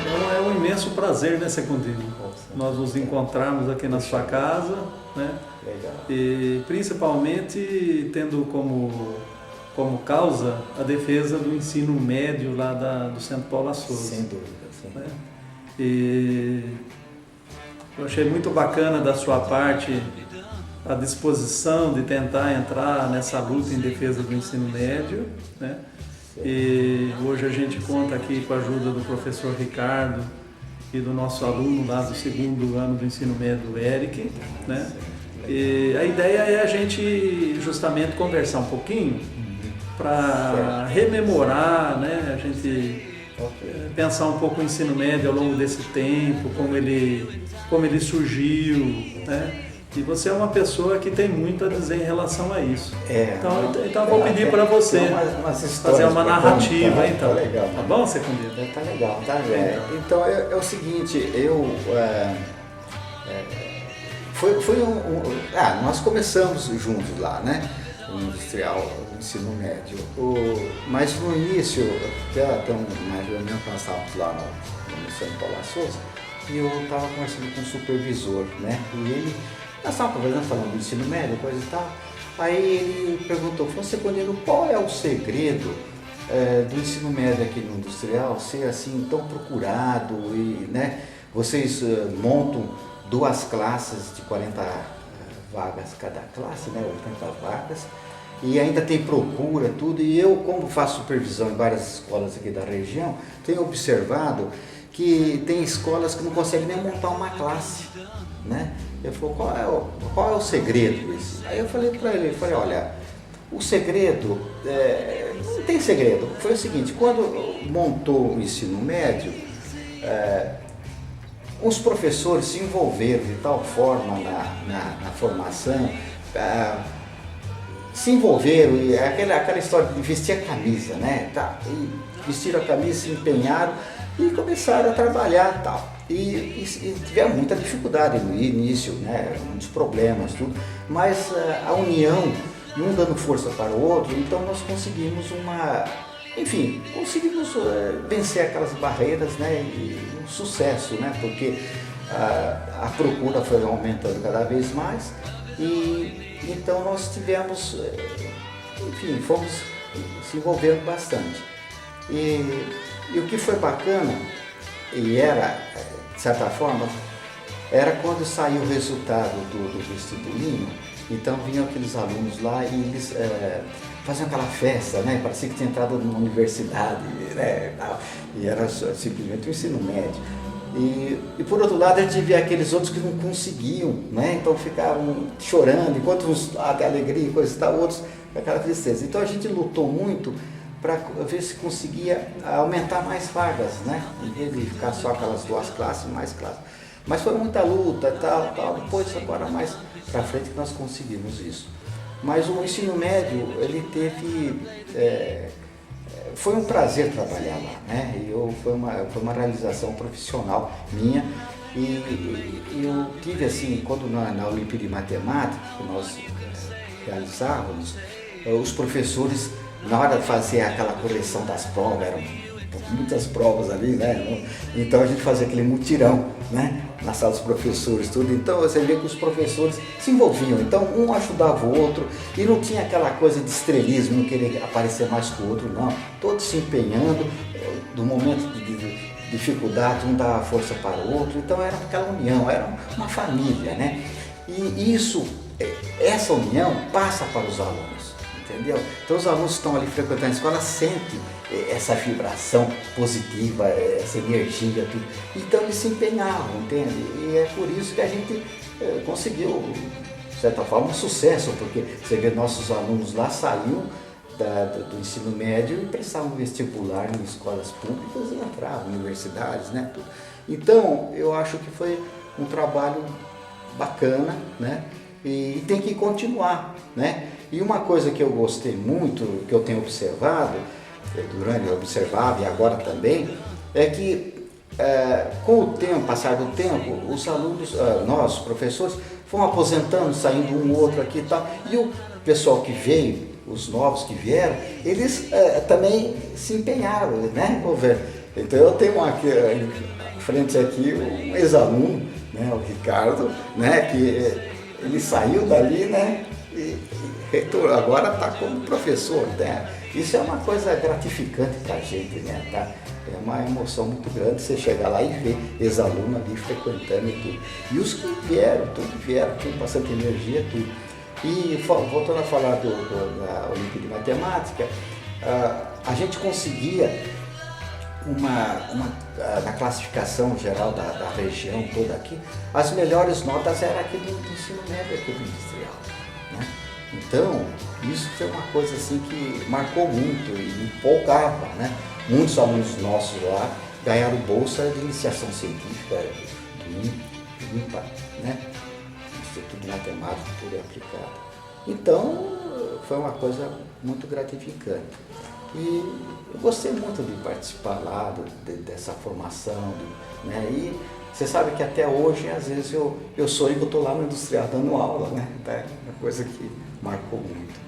Então é um imenso prazer, né, Secundino? Nós nos encontrarmos aqui na sua casa, né? Legal. E principalmente tendo como causa a defesa do ensino médio lá do Centro Paula Souza. Sem dúvida, sim. Né? E eu achei muito bacana da sua parte a disposição de tentar entrar nessa luta em defesa do ensino médio, né? E hoje a gente conta aqui com a ajuda do professor Ricardo e do nosso aluno lá do segundo ano do ensino médio, o Eric, né? E a ideia é a gente justamente conversar um pouquinho para rememorar, né? A gente pensar um pouco o ensino médio ao longo desse tempo, como ele surgiu, né? E você é uma pessoa que tem muito a dizer em relação a isso. Então eu vou pedir para você fazer uma narrativa, contar, então. Tá legal. Tá bom, Secundino? Tá legal, tá? Então é o seguinte, nós começamos juntos lá, né? O industrial, o ensino médio. Mas no início, até mais ou menos nós estávamos lá no Centro Paula Souza, e eu estava conversando com o supervisor, né? E nós estávamos conversando, falando do ensino médio, coisa e tal. Aí ele perguntou, Secundino, qual é o segredo do ensino médio aqui no industrial ser assim tão procurado e, né? Vocês montam 2 classes de 40 vagas cada classe, né? 80 vagas. E ainda tem procura, tudo. E eu, como faço supervisão em várias escolas aqui da região, tenho observado que tem escolas que não conseguem nem montar uma classe, né? Ele falou, qual é o segredo desse? Aí eu falei para ele, olha, o segredo, não tem segredo. Foi o seguinte, quando montou o ensino médio, os professores se envolveram de tal forma na formação, se envolveram, e aquela história de vestir a camisa, né? E vestiram a camisa, se empenharam e começaram a trabalhar e tal. E tiveram muita dificuldade no início, né? Muitos problemas, tudo, mas a união, e um dando força para o outro, então nós conseguimos conseguimos vencer aquelas barreiras, né? E um sucesso, né? Porque a procura foi aumentando cada vez mais e então nós tivemos, fomos se envolvendo bastante. E o que foi bacana, e era, de certa forma, era quando saiu o resultado do vestibulinho, então vinham aqueles alunos lá e eles faziam aquela festa, né? Parecia que tinha entrado numa universidade, né? E era simplesmente um ensino médio. E por outro lado a gente via aqueles outros que não conseguiam, né? Então ficavam chorando, enquanto uns até alegria e coisa e tal, outros com aquela tristeza. Então a gente lutou muito para ver se conseguia aumentar mais vagas, né? Em vez de ficar só aquelas 2 classes, mais classes. Mas foi muita luta, tal, depois agora mais para frente que nós conseguimos isso. Mas o ensino médio, ele teve... foi um prazer trabalhar lá, né? Foi uma realização profissional minha e eu tive assim, quando na Olimpíada de Matemática que nós realizávamos, os professores, na hora de fazer aquela correção das provas, eram muitas provas ali, né? Então a gente fazia aquele mutirão, né? Na sala dos professores, tudo. Então você vê que os professores se envolviam, então um ajudava o outro e não tinha aquela coisa de estrelismo, não querer aparecer mais que o outro, não. Todos se empenhando, do momento de dificuldade, um dava força para o outro, então era aquela união, era uma família, né? E essa união passa para os alunos, entendeu? Então os alunos que estão ali frequentando a escola sentem essa vibração positiva, essa energia, tudo. Então eles se empenhavam, entende? E é por isso que a gente conseguiu, de certa forma, um sucesso, porque você vê nossos alunos lá saíam do ensino médio e prestavam vestibular em escolas públicas e entravam em universidades, né? Tudo. Então eu acho que foi um trabalho bacana, né? E tem que continuar, né? E uma coisa que eu gostei muito, que eu tenho observado, durante eu observava e agora também, é que com o tempo, passar do tempo, os alunos, nós, professores, foram aposentando, saindo um outro aqui e tal. E o pessoal que veio, os novos que vieram, eles também se empenharam, né, governo? Então eu tenho aqui, frente aqui, um ex-aluno, né, o Ricardo, né, que ele saiu dali, né, e agora está como professor, né? Isso é uma coisa gratificante para a gente, né? Tá? É uma emoção muito grande você chegar lá e ver ex-aluno ali frequentando e tudo. E os que vieram, com bastante energia, tudo. E voltando a falar da Olimpíada de Matemática, a gente conseguia na classificação geral da região toda aqui, as melhores notas eram aqui do ensino médio, aqui do industrial, né? Então, isso foi uma coisa assim que marcou muito e empolgava, né? Muitos alunos nossos lá ganharam bolsa de iniciação científica do IMPA, né? Instituto de Matemática Pura e Aplicada. Então, foi uma coisa muito gratificante. E eu gostei muito de participar lá dessa formação, né? E você sabe que até hoje, às vezes, eu sonho que eu estou lá no industrial dando aula, né? É uma coisa que marcou muito.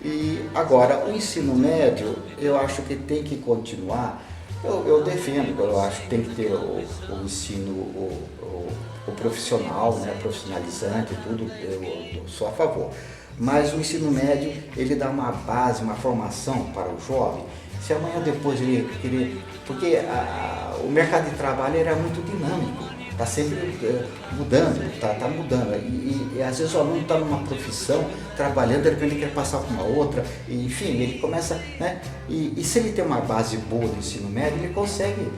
E agora, o ensino médio, eu acho que tem que continuar. Eu defendo, eu acho que tem que ter o ensino, o profissional, né? Profissionalizante e tudo, eu sou a favor. Mas o ensino médio, ele dá uma base, uma formação para o jovem. Se amanhã depois ele querer... Porque o mercado de trabalho era muito dinâmico, está sempre mudando, está mudando. E às vezes o aluno está numa profissão, trabalhando, de repente ele quer passar para uma outra, e, enfim, ele começa... Né? E se ele tem uma base boa do ensino médio, ele consegue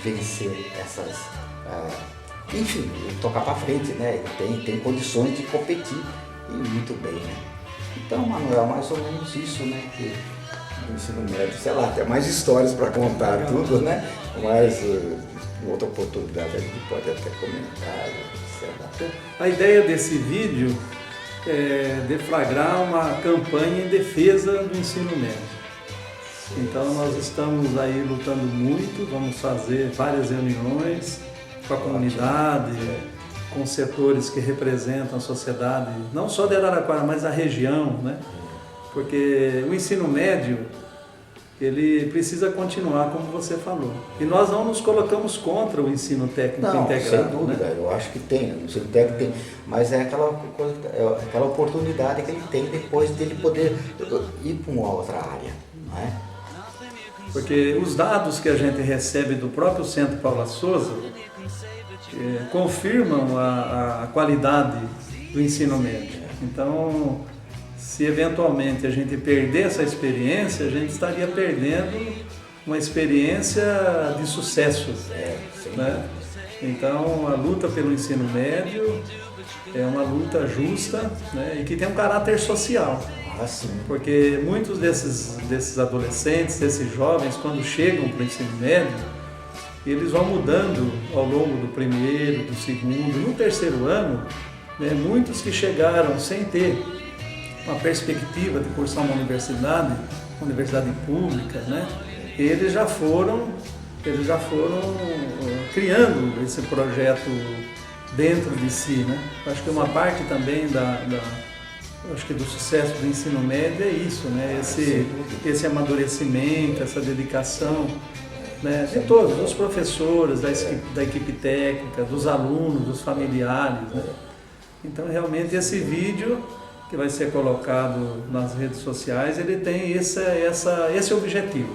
vencer essas... enfim, tocar para frente, né? Ele tem condições de competir. E muito bem, né? Então, Manuel, mais ou menos isso, né? Que o ensino médio, sei lá, tem mais histórias para contar tudo, né? Mas em outra oportunidade a gente pode até comentar, sei lá. A ideia desse vídeo é deflagrar uma campanha em defesa do ensino médio. Então nós estamos aí lutando muito, vamos fazer várias reuniões com a comunidade, com setores que representam a sociedade, não só de Araraquara, mas da região, né? Porque o ensino médio, ele precisa continuar, como você falou. E nós não nos colocamos contra o ensino técnico integrado. Sem dúvida, né? Eu acho que tem, o ensino técnico tem, mas é aquela oportunidade que ele tem depois dele poder ir para uma outra área, não é? Porque os dados que a gente recebe do próprio Centro Paula Souza confirmam a qualidade do ensino médio. Então, se eventualmente a gente perder essa experiência, a gente estaria perdendo uma experiência de sucesso, né? Então, a luta pelo ensino médio é uma luta justa, né? E que tem um caráter social. Porque muitos desses adolescentes, desses jovens, quando chegam para o ensino médio, eles vão mudando ao longo do primeiro, do segundo, no terceiro ano, né? Muitos que chegaram sem ter uma perspectiva de cursar uma universidade pública, né? Eles já foram criando esse projeto dentro de si, né? Acho que uma parte também acho que do sucesso do ensino médio é isso, né? Esse amadurecimento, essa dedicação, né? De todos, dos professores, da equipe técnica, dos alunos, dos familiares, né? Então, realmente, esse vídeo que vai ser colocado nas redes sociais, ele tem esse objetivo,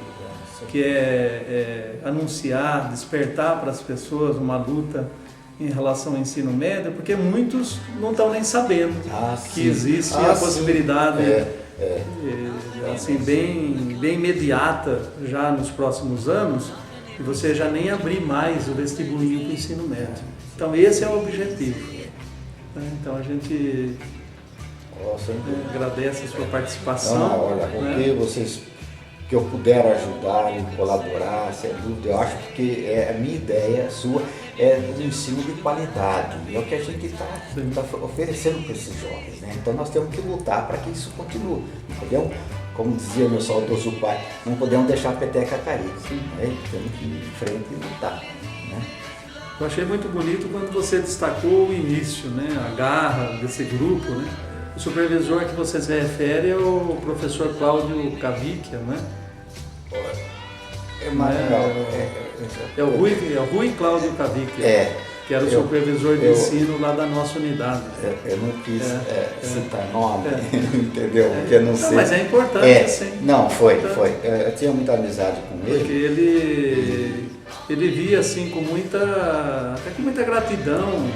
que é anunciar, despertar para as pessoas uma luta em relação ao ensino médio, porque muitos não estão nem sabendo que existe a possibilidade assim, bem imediata já nos próximos anos, de você já nem abrir mais o vestibulinho para o ensino médio. Então esse é o objetivo. Então a gente agradece a sua participação. Olha, porque vocês que eu puder ajudar e colaborar, sem dúvida, eu acho que a minha ideia, a sua, é um ensino de qualidade, é o que a gente está oferecendo para esses jovens, né? Então nós temos que lutar para que isso continue, não podemos, como dizia meu saudoso pai, não podemos deixar a peteca cair, né? Temos que ir em frente e lutar, né? Eu achei muito bonito quando você destacou o início, né? A garra desse grupo, né? O supervisor que você se refere é o professor Cláudio Cavicchia, né? É o Rui Cláudio Cavicchia, que era o supervisor de ensino lá da nossa unidade. Eu não quis citar nome, entendeu? Porque eu não sei. Mas é importante, sim. Não, foi. Eu tinha muita amizade com ele. Porque ele via assim até com muita gratidão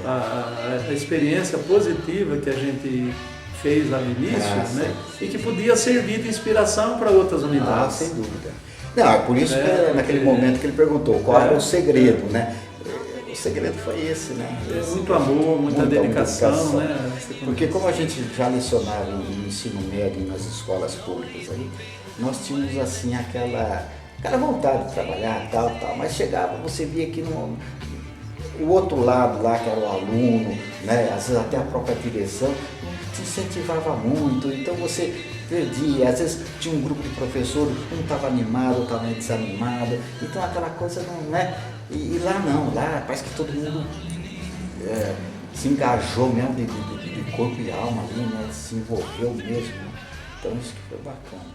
a experiência positiva que a gente fez lá no início, né? E que podia servir de inspiração para outras unidades. Sem dúvida. Não, é por isso que naquele momento que ele perguntou qual era o segredo, né? O segredo foi esse, né? Muito amor, muita dedicação, né? Porque como a gente já lecionava no ensino médio nas escolas públicas aí, nós tínhamos assim aquela vontade de trabalhar, tal, mas chegava, você via que o outro lado lá, que era o aluno, né? Às vezes até a própria direção, não te incentivava muito, então você perdia, às vezes tinha um grupo de professores, um estava animado, outro estava desanimado, então aquela coisa não, né? E lá não, lá parece que todo mundo se engajou mesmo de corpo e alma ali, né? Se envolveu mesmo, então isso que foi bacana.